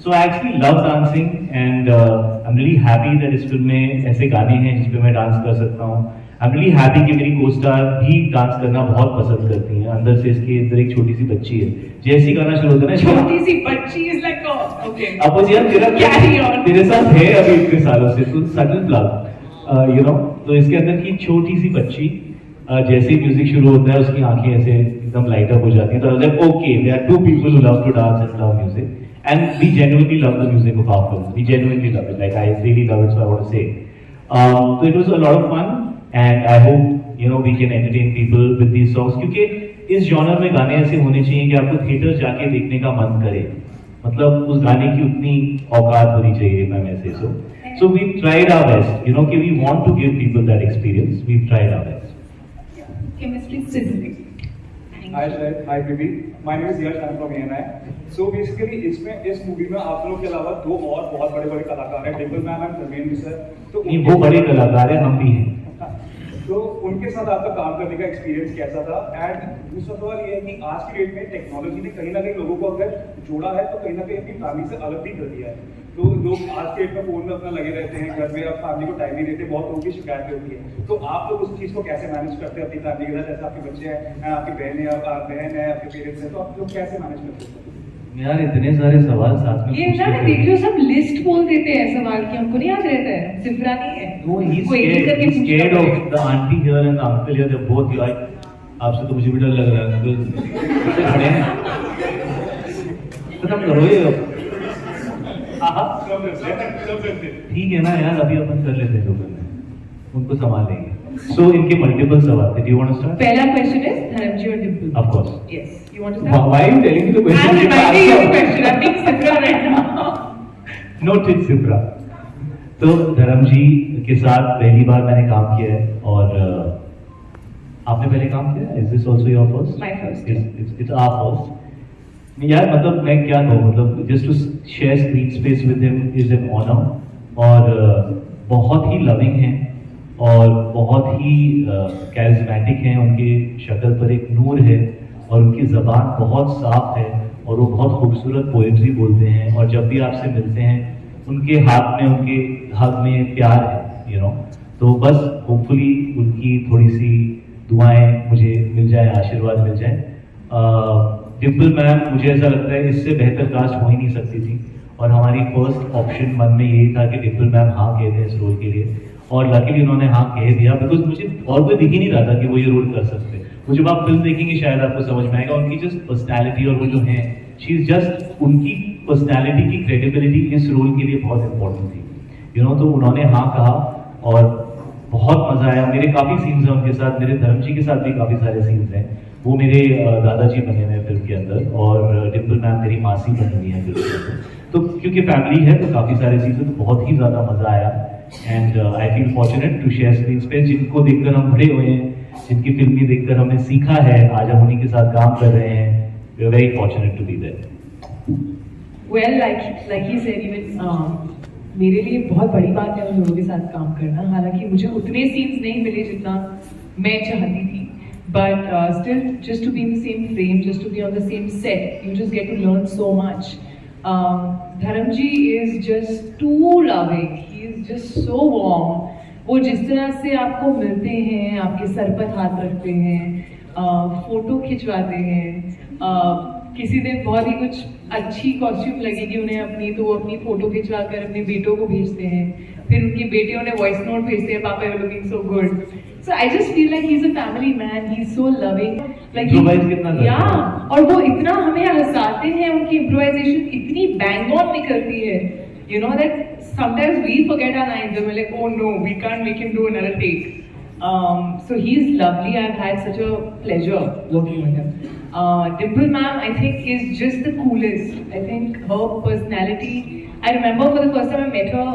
So I actually love dancing and I am really happy that इस फिल्म में ऐसे गाने हैं जिस पे मैं डांस कर सकता हूँ। आई एम रियली हैप्पी कि मेरी को स्टार भी डांस करना बहुत पसंद करती हैं। अंदर से इसके अंदर एक छोटी सी बच्ची है, जैसी गाना शुरू होता है ना,
छोटी सी बच्ची इज लाइक ओके,
अब यार तेरे साथ है अभी इतने सालों से, तो सडन प्लग, यू नो। तो इसके अंदर की छोटी सी बच्ची जैसे ही म्यूजिक शुरू होता है उसकी आंखें ऐसे एकदम लाइट अप हो जाती हैं। तो like okay, there are two people who love to dance and love music, and we genuinely love the music of our film. We genuinely love it, like I really love it, so I want to say तो it was a lot of fun and I hope you know we can entertain people with these songs, क्योंकि इस genre में गाने ऐसे होने चाहिए कि आपको थिएटर जाके देखने का मन करे, मतलब उस गाने की उतनी औकात होनी चाहिए, मैं मैसेज हो। So we tried our best, you know, कि we want to give people that experience. We've tried our best.
Chemistry specific.
Hi Shai, hi Bibi. My name is Yash, I'm from ANI. So basically इस movie में आप लोगों के अलावा दो और बहुत बड़े कलाकार हैं, Dimple ma'am and Dharmendra sir. तो
नहीं, वो बड़े कलाकार हैं, हम भी हैं।
तो उनके साथ आपका काम करने का एक्सपीरियंस कैसा था? एंड दूसरा सवाल ये है कि आज की डेट में टेक्नोलॉजी ने कहीं ना कहीं लोगों को अगर जोड़ा है तो कहीं ना कहीं अपनी फैमिली से अलग भी कर दिया है। तो लोग आज के डेट में फोन में अपना लगे रहते हैं, घर में अब फैमिली को टाइम नहीं देते, बहुत लोगों की शिकायतें होती है। तो आप लोग उस चीज़ को कैसे मैनेज करते हैं अपनी फैमिली के साथ? जैसे आपके बच्चे हैं, आपकी बहन है, आपके पेरेंट्स हैं, तो आप लोग कैसे मैनेज करते हैं?
यार इतने सारे सवाल साथ में
ये ना मैं देख रही हूँ, सब लिस्ट बोल देते हैं सवाल की, हमको नहीं याद रहता है, सिमरा नहीं है।
वो
कोई एक करके पूछता
scared
है।
of the auntie here and the uncle here, they're both like, आपसे तो मुझे भी डर लग रहा है, तो खड़े हैं, खत्म करो ये। ठीक है ना यार, अभी अपन कर लेते हैं, उनको संभाल लेंगे। So इनके मल्टीपल सवाल थे। Do you want to start?
पहला क्वेश्चन है धर्मजी और Dimple.
Of course.
Yes. You want to start?
Why are you telling me the question?
I'm reminding you the question. I'm being Simra right now.
Note it, Simra. तो धर्मजी के साथ पहली बार मैंने काम किया है, और आपने पहले काम किया? Is this also your first?
My first.
It's our first. यार मतलब मैं क्या कहूँ, मतलब just to share screen space with him is an honor, और बहुत ही loving है और बहुत ही कैरिज्मेटिक हैं। उनकी शक्ल पर एक नूर है और उनकी ज़बान बहुत साफ है और वो बहुत खूबसूरत पोएट्री बोलते हैं, और जब भी आपसे मिलते हैं उनके हाथ में, उनके हक में प्यार है, यू नो। तो बस होपफुली उनकी थोड़ी सी दुआएं मुझे मिल जाए, आशीर्वाद मिल जाए। डिम्पल मैम, मुझे ऐसा लगता है इससे बेहतर कास्ट हो ही नहीं सकती थी, और हमारी फर्स्ट ऑप्शन मन में यही था कि डिम्पल मैम हाँ कहते हैं इस रोल के लिए, और लकीली उन्होंने हाँ कह दिया, बिकॉज मुझे और कोई दिख ही नहीं रहा था कि वो ये रोल कर सकते। वो जब आप फिल्म देखेंगे शायद आपको समझ में आएगा, उनकी जस्ट पर्सनैलिटी और वो जो है, शी इज जस्ट, उनकी पर्सनैलिटी की क्रेडिबिलिटी इस रोल के लिए बहुत इंपॉर्टेंट थी, तो उन्होंने हाँ कहा और बहुत मजा आया। मेरे काफी सीन्स हैं उनके साथ, मेरे धर्म जी के साथ भी काफी सारे सीन्स हैं। वो मेरे दादाजी बने हुए हैं फिल्म के अंदर, और डिम्पल मैम मेरी मासी बनी हुई है फिल्म के अंदर। तो क्योंकि फैमिली है तो काफी सारे सीन्स, तो बहुत ही ज्यादा मजा आया। And I feel fortunate to share screen space, जिनको देखकर हम बड़े हुए हैं, जिनकी फिल्में देखकर हमने सीखा है, आज हम उन्हीं के साथ काम कर रहे हैं। We are very fortunate to be there.
Well like he said, even मेरे लिए बहुत बड़ी बात है उन लोगों के साथ काम करना। हालांकि मुझे उतने सीन्स नहीं मिले जितना मैं चाहती थी, but still just to be in the same frame, just to be on the same set, you just get to learn so much. Dharam ji is just too loving, he is just so warm. वो जिस तरह से आपको मिलते हैं, आपके sir पर हाथ रखते हैं, फोटो खिंचवाते हैं। किसी दिन बहुत ही कुछ अच्छी कॉस्ट्यूम लगेगी उन्हें अपनी, तो वो अपनी फोटो खिंचवा कर अपने बेटों को भेजते हैं। फिर उनके बेटे उन्हें वॉइस नोट भेजते हैं, पापा you looking so good. So I just feel like he is a family man, he is so loving, like या, और वो इतना हमें हंसाते हैं, उनकी इम्प्रोवाइजेशन इतनी बैंग ऑन निकलती है, you know that sometimes we forget our lines and we're like, oh no, we can't make him do another take. So he's lovely. I've had such a pleasure working with him. Dimple ma'am, I think, is just the coolest. I think her personality, I remember for the first time I met her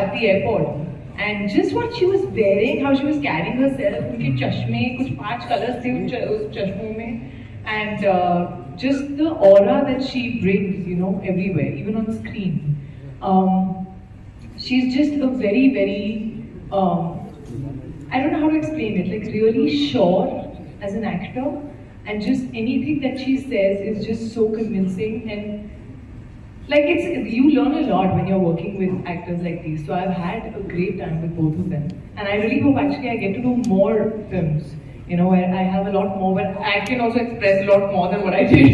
at the airport, and just what she was wearing, how she was carrying herself, उनके चश्मे, कुछ 5 colors थे उस चश्मों में, and just the aura that she brings, everywhere, even on screen. She's just a very, very, I don't know how to explain it, like really sure as an actor, and just anything that she says is just so convincing, and like you learn a lot when you're working with actors like these. So I've had a great time with both of them, and I really hope actually I get to do more films, where I have a lot more, where I can also express a lot more than what I did.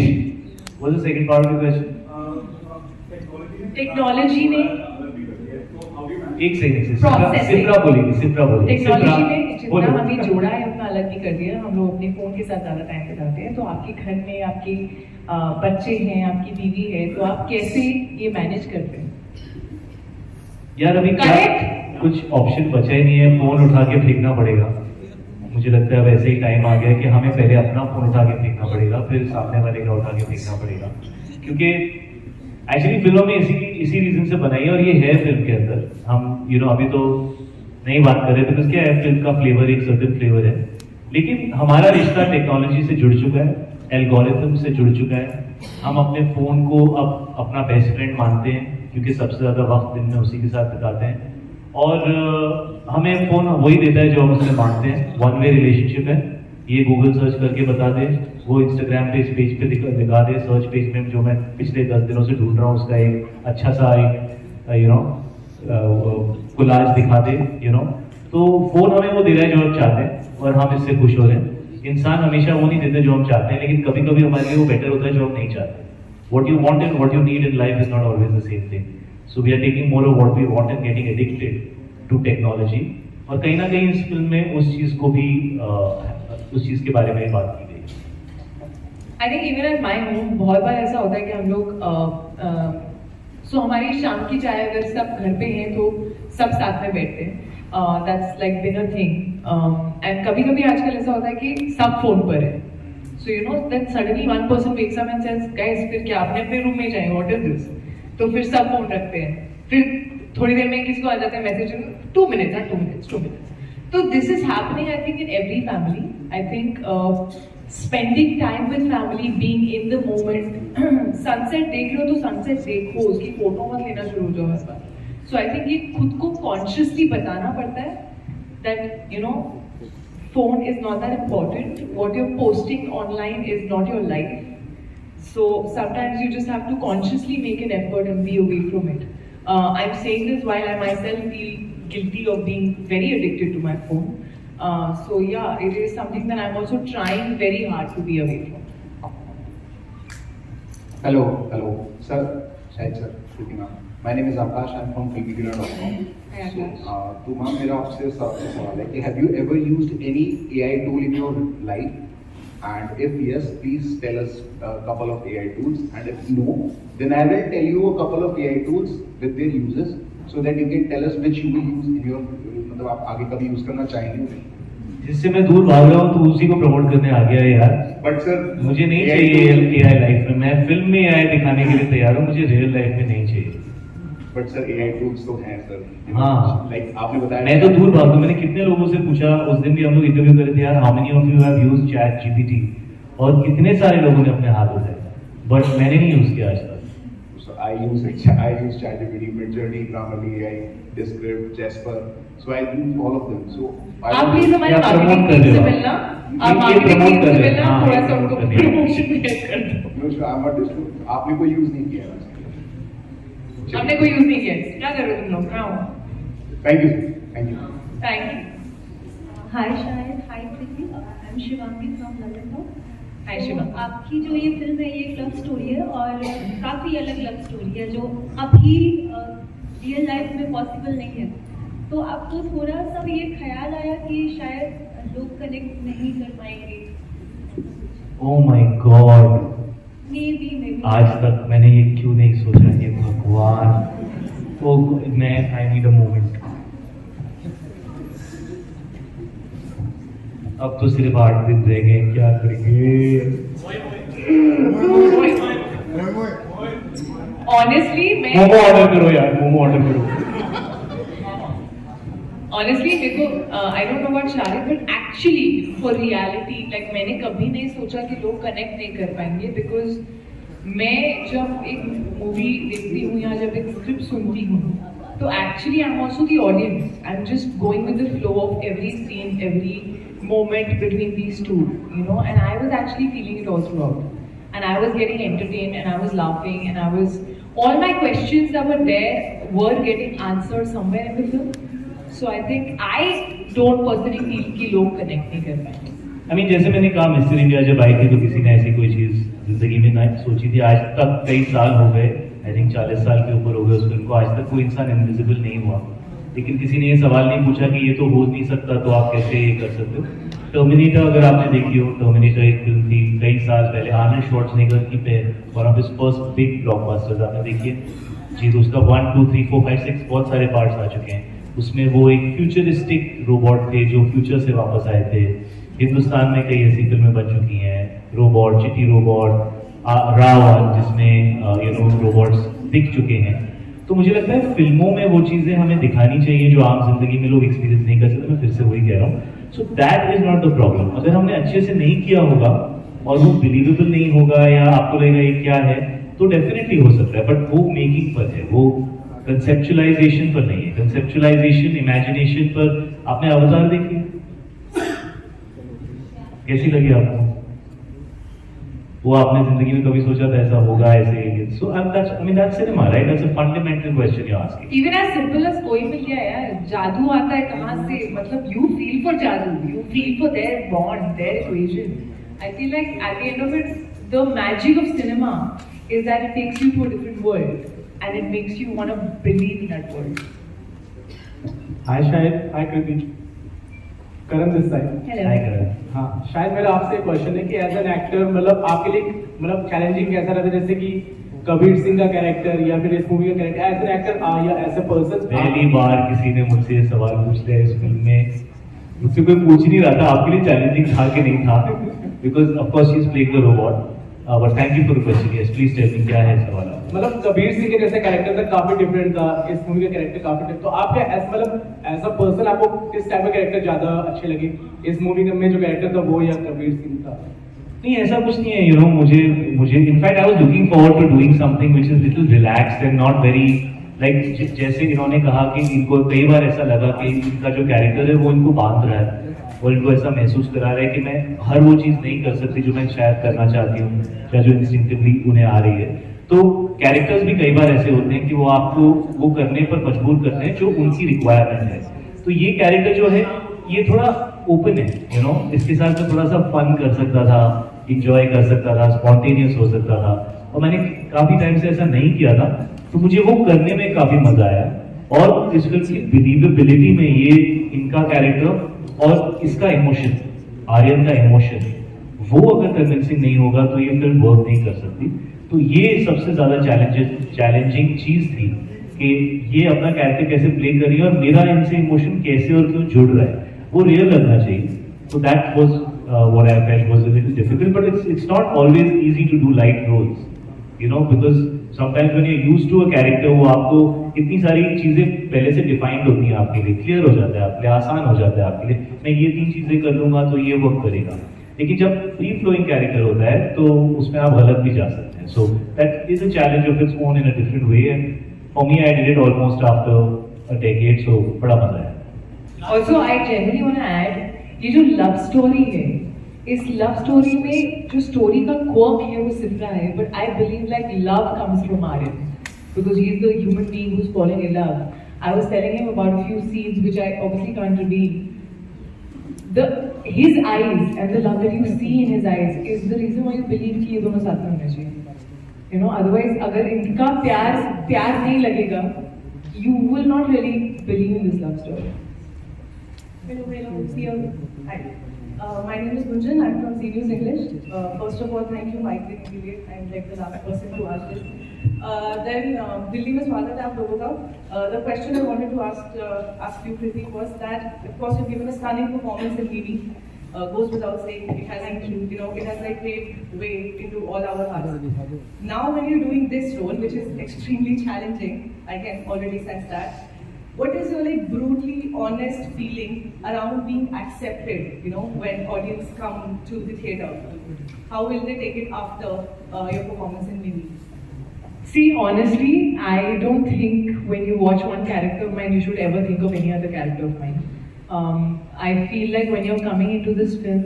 What's the second part of the question?
Technology ने
एक second, Shipra बोलेगी।
Technology ने जितना हमें जोड़ा है उतना अलग भी कर दिया। हम लोग अपने फोन के साथ ज्यादा टाइम बिताते हैं, तो आपके घर में आपके बच्चे हैं, आपकी बीवी है, तो आप कैसे ये मैनेज करते हैं?
यार अभी कुछ ऑप्शन बचा ही नहीं है, फोन उठा के फेंकना पड़ेगा। मुझे लगता है वैसे ही टाइम आ गया कि हमें पहले अपना फोन उठा के फेंकना पड़ेगा, फिर सामने वाले का उठा के फेंकना पड़ेगा, क्योंकि एक्चुअली फिल्मों में इसी रीजन से बनाई है, और ये है फिल्म के अंदर। हम अभी तो नहीं बात कर रहे थे, तो क्या है, फिल्म का फ्लेवर एक सर्टेन फ्लेवर है, लेकिन हमारा रिश्ता टेक्नोलॉजी से जुड़ चुका है, एल्गोरिथम से जुड़ चुका है। हम अपने फोन को अब अपना बेस्ट फ्रेंड मानते हैं, क्योंकि सबसे ज्यादा वक्त दिन में उसी के साथ बिताते हैं, और हमें फोन वही देता है जो हम उससे मांगते हैं। वन वे रिलेशनशिप है, ये गूगल सर्च करके बता दे, वो इंस्टाग्राम पे इस पेज पे दिखा दे, सर्च पेज में जो मैं पिछले 10 दिनों से ढूंढ रहा हूँ उसका एक अच्छा सा कोलाज दिखा दे, तो फोन हमें वो दे रहा है जो हम चाहते हैं, और हम इससे खुश हो रहे हैं। इंसान हमेशा वो नहीं देते जो हम चाहते हैं, लेकिन कभी कभी हमारे लिए वो बेटर होता है जो हम नहीं चाहते। What you want and what you need in life is not always the same thing. So we are taking more of what we want and getting addicted to technology. और कहीं ना कहीं इस फिल्म में उस चीज को भी उस चीज के बारे में बात की गई।
I think even at my home बहुत बार ऐसा होता है कि हम लोग हमारी शाम की चाय अगर सब घर पे हैं तो सब साथ में बैठते हैं। That's like been a thing. And कभी कभी आजकल ऐसा होता है कि सब फोन पर है। So that suddenly one person wakes up and says, guys फिर क्या अपने अपने रूम में जाएं? What is this? तो फिर सब फोन रखते हैं। फिर थोड़ी देर में किसको आ जाता है message, 2 minutes. So this is happening, I think, in every family. I think spending time with family, being in the moment. Sunset देख लो तो sunset देखो, उसकी फोटो मत लेना शुरू हो जाओ हर बार। So I think ये खुद को consciously बताना पड़ता है that phone is not that important. What you're posting online is not your life. So sometimes you just have to consciously make an effort and be away from it. I'm saying this while I myself feel guilty of being very addicted to my phone. So yeah, it is something that I'm also trying very hard to be away from.
Hello, sir, Shahid sir, Shruti ma'am. My name is Akash. I'm from filmmedia.com.
Hi Akash.
तो ma'am मेरा आपसे सवाल है कि have you ever used any AI tool in your life? And if yes, please tell us a couple of AI tools. And if no, then I will tell you a couple of AI tools with their uses, so that you can tell us which you will use in your, मतलब आप आगे कभी use करना चाहेंगे।
जिससे मैं दूर भाग रहा हूँ तो उसी को प्रमोट करने आ गया यार।
बट सर
मुझे नहीं चाहिए AI लाइफ में, मैं फिल्म में AI दिखाने के लिए तैयार हूँ, मुझे रियल लाइफ में नहीं चाहिए।
बट सर AI टूल्स तो हैं सर।
हाँ,
लाइक आपने बताया
मैं तो दूर भाग रहा हूँ। मैंने कितने लोगों से पूछा, उस दिन भी हम लोग इंटरव्यू कर रहे थे यार, how many of you have used ChatGPT, और कितने सारे लोगों ने अपने हाथ उठाए, बट मैंने नहीं यूज किया आज तक।
So I use ChatGPT, Midjourney, Grammarly AI, Descript, Jasper. So I use all of them. So
आप प्लीज हमारे मार्केटिंग टीम से मिलना, आप मार्केटिंग टीम से मिलना, थोड़ा सा उनको प्रमोशन में हेल्प कर दो।
No sir, I'm not district. आपने कोई यूज नहीं किया है?
हमने कोई यूज नहीं किया, क्या कर रहे हो तुम लोग? कहाँ हो?
Thank you, thank you.
Thank you.
Hi Shahid, hi Priti. I'm Shivangi from London.
Hi Shiva.
आपकी जो ये फिल्म है ये एक लव स्टोरी है और काफ़ी अलग लव स्टोरी है जो अभी रियल लाइफ में पॉसिबल नहीं है। तो आपको थोड़ा सा ये ख्याल आया कि शायद लोग कनेक्ट नहीं कर पाएंगे?
ओह माय गॉड,
मे
आज तक मैंने ये क्यों नहीं सोचा कि भगवान, तो मैं आई नीड अ मोमेंट। अब तो सिर्फ 8 दिन रह गए, क्या करेंगे?
Honestly, मैं
मोमो ऑर्डर करो यार, मोमो ऑर्डर करो।
Honestly, मेरे को I don't know about Shahid, but actually for reality, like मैंने कभी नहीं सोचा कि लोग कनेक्ट नहीं कर पाएंगे, because मैं जब एक मूवी देखती हूँ या जब एक स्क्रिप्ट सुनती हूँ, तो actually I'm also the audience. I'm just going with the flow of every scene, every moment between these two, you know, and I was actually feeling it all throughout, and I was getting entertained, and I was laughing, and I was, all my questions that were there were getting answered somewhere in the film. So I think I don't personally feel कि लोग connect नहीं कर पाएंगे।
I mean, जैसे मैंने कहा, mister India जब आई थी तो किसी ने ऐसी कोई चीज जिंदगी में ना सोची थी। आज तक कई साल हो गए, आई थिंक 40 साल के ऊपर हो गए उस फिल्म को, आज तक कोई इंसान इनविजिबल नहीं हुआ, लेकिन किसी ने ये सवाल नहीं पूछा कि ये तो हो नहीं सकता, तो आप कैसे ये कर सकते हो? टर्मिनेटर अगर आपने देखी हो, टर्मिनेटर एक फिल्म थी कई साल पहले, आर्नल्ड श्वार्ज़नेगर की पे one of his first big blockbusters, आपने देखी है जी? तो उसका 1, 2, 3, 4, 5, 6 बहुत सारे पार्ट्स आ चुके हैं। उसमें वो एक फ्यूचरिस्टिक रोबोट थे जो फ्यूचर से वापस आए थे। हिंदुस्तान में कई ऐसी फिल्में बन चुकी हैं, रोबोट, चिट्टी रोबोट, रावण, जिसमें रोबोट्स दिख चुके हैं। तो मुझे लगता है फिल्मों में वो चीजें हमें दिखानी चाहिए जो आम जिंदगी में लोग एक्सपीरियंस नहीं कर सकते। मैं फिर से वही कह रहा हूँ, सो that is not the problem. अगर हमने अच्छे से नहीं किया होगा और वो बिलीवेबल नहीं होगा या आपको लगेगा ये क्या है, तो डेफिनेटली हो सकता है, बट वो मेकिंग पर है, वो कंसेप्चुअलाइजेशन पर नहीं है। कंसेप्चुअलाइजेशन, इमेजिनेशन पर आपने अवतार देखी, कैसी लगी आपको? वो आपने जिंदगी में कभी सोचा था ऐसा होगा, ऐसे? So I mean that's cinema, right? That's a fundamental question you're asking.
Even as simple as कोई मिल गया यार, जादू आता है कहाँ से? मतलब you feel for जादू, you feel for their bond, their equation. I feel like at the end of it, the magic of cinema is that it takes you to a different world and it makes you want to believe in that world.
Hi Shahid, hi Kriti. Karan this side.
Hi Karan.
हाँ, शायद मेरा आपसे एक question है कि as an actor मतलब आपके लिए मतलब चैलेंजिंग कैसा रहता है, जैसे कि कबीर सिंह का कैरेक्टर या फिर इस मूवी का कैरेक्टर, एज एन एक्टर या एज ए पर्सन?
पहली बार किसी ने मुझसे ये सवाल पूछ लिया इस फिल्म में, मुझसे कोई पूछ नहीं रहा था आपके लिए चैलेंजिंग था कि नहीं था, because of course she is playing the robot, but thank you for the question. Yes please tell me, क्या है सवाल?
मतलब कबीर सिंह के जैसे कैरेक्टर था काफी डिफरेंट था, इस मूवी का कैरेक्टर काफी डिफरेंट, तो आप क्या मतलब एज अ पर्सन आपको किस टाइप का कैरेक्टर ज्यादा अच्छे लगे, इस मूवी में जो कैरेक्टर था वो या कबीर सिंह था?
नहीं, ऐसा कुछ नहीं है, यू नो, मुझे in fact I was looking forward to doing something which is little relaxed and not very like, जैसे इन्होंने कहा कि इनको कई बार ऐसा लगा कि इनका जो कैरेक्टर है वो इनको बांध रहा है और इनको ऐसा महसूस करा रहा है कि मैं हर वो चीज़ नहीं कर सकती जो मैं शायद करना चाहती हूँ या जो इंस्टिंक्टिवली उन्हें आ रही है। तो कैरेक्टर्स भी कई बार ऐसे होते हैं कि वो आपको वो करने पर मजबूर करते हैं जो उनकी रिक्वायरमेंट है। तो ये कैरेक्टर जो है ये थोड़ा ओपन है, यू नो, इसके साथ मैं थोड़ा सा फन कर सकता था, इंजॉय कर सकता था, स्पॉन्टेनियस हो सकता था, और मैंने काफी टाइम से ऐसा नहीं किया था, तो मुझे वो करने में काफी मजा आया। और इस फिल्म की बिलीवेबिलिटी में ये इनका कैरेक्टर और इसका इमोशन, आर्यन का इमोशन, वो अगर कन्विंसिंग नहीं होगा तो ये फिल्म वर्क नहीं कर सकती। तो ये सबसे ज्यादा चैलेंजिंग चीज थी कि ये अपना कैरेक्टर कैसे प्ले कर रही है और मेरा इनसे इमोशन कैसे और क्यों जुड़ रहा है, वो रियल लगना चाहिए। तो that was what I felt was a little difficult, but it's not always easy to do light roles, you know, because sometimes when you're used to a character, वो आपको इतनी सारी चीजें पहले से डिफाइंड होती हैं आपके लिए, क्लियर हो जाता है आपके लिए, आसान हो जाता है आपके लिए, मैं ये 3 चीजें कर लूंगा तो ये वर्क करेगा। लेकिन जब फ्री फ्लोइंग कैरेक्टर होता है तो उसमें आप गलत भी जा सकते हैं। So that is a challenge of its own in a different way, and for me I did it almost after a decade, so बड़ा मजा आया।
Also I genuinely want to add, ये जो लव स्टोरी है, इस love story में जो story का क्वर्क है वो सिमरा है, but I believe like love comes from Aryan because he is the human being who's falling in love. I was telling him about a few scenes which I obviously can't reveal. His eyes and the love that you see in his eyes is the reason why you believe कि ये दोनों साथ में होने चाहिए. You know, otherwise अगर इनका प्यार नहीं लगेगा, you will not really believe in this love story.
Hello, hi. My name is Gunjan. I'm from CNews English. First of all, thank you, Mike Dingle. I'm like the last person to ask this. Then, Delhi mein swagat hai aap logon ka. The question I wanted to ask you, Kriti, was that, of course, you've given a stunning performance in TV. Goes without saying. It has, you know, it has like paved way into all our hearts. Now, when you're doing this role, which is extremely challenging, I can already sense that. What is your like brutally honest feeling around being accepted, you know, when audience come to the theatre? How will they take it after your performance in Mimi?
See, honestly, I don't think when you watch one character of mine, you should ever think of any other character of mine. I feel like when you're coming into this film,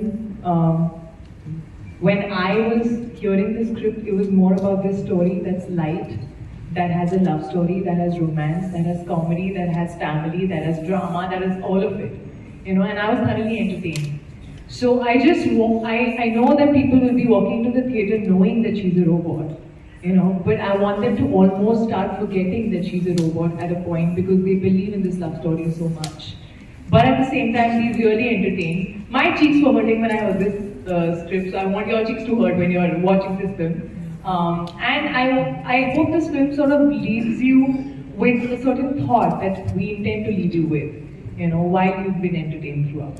when I was hearing the script, it was more about this story that's light, that has a love story, that has romance, that has comedy, that has family, that has drama, that has all of it, you know, and I was thoroughly entertained. So I know that people will be walking to the theatre knowing that she's a robot, you know, but I want them to almost start forgetting that she's a robot at a point because they believe in this love story so much. But at the same time, be really entertained. My cheeks were hurting when I heard this script, so I want your cheeks to hurt when you're watching this film. And I hope this film sort of leaves you with a certain thought that we intend to leave you with, you know, while you've been entertained throughout.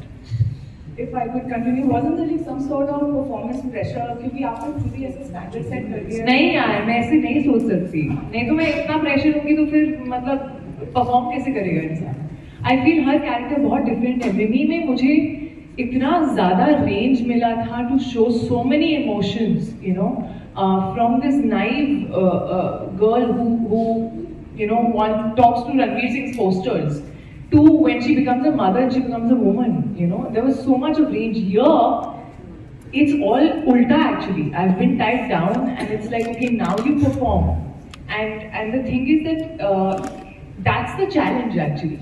If I could continue, wasn't there like some sort of performance pressure? क्योंकि आपने खुद ही ऐसे standard set कर दिया।
नहीं यार, मैं ऐसे नहीं सोच सकती। नहीं तो मैं इतना प्रेशर होगी तो फिर मतलब परफॉर्म कैसे करेगा इंसान? I feel हर कैरेक्टर बहुत डिफरेंट है। मिमी में मुझे इतना ज़्यादा रेंज मिला था to show so many emotions, you know. From this naive girl who you know talks to Ranveer Singh's posters to when she becomes a mother and she becomes a woman, you know, there was so much of range. Here it's all ulta actually. I've been tied down and it's like, okay, now you perform, and the thing is that that's the challenge actually,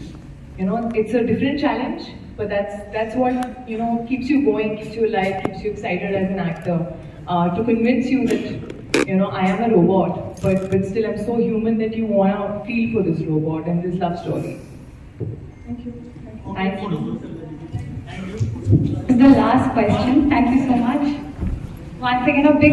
you know. It's a different challenge, but that's what, you know, keeps you going, keeps you alive, keeps you excited as an actor. To convince you that, you know, I am a robot, but still I'm so human that you want to feel for this robot and this love story.
Thank you.
Thank you.
The last question. Thank you so much. Once again, a big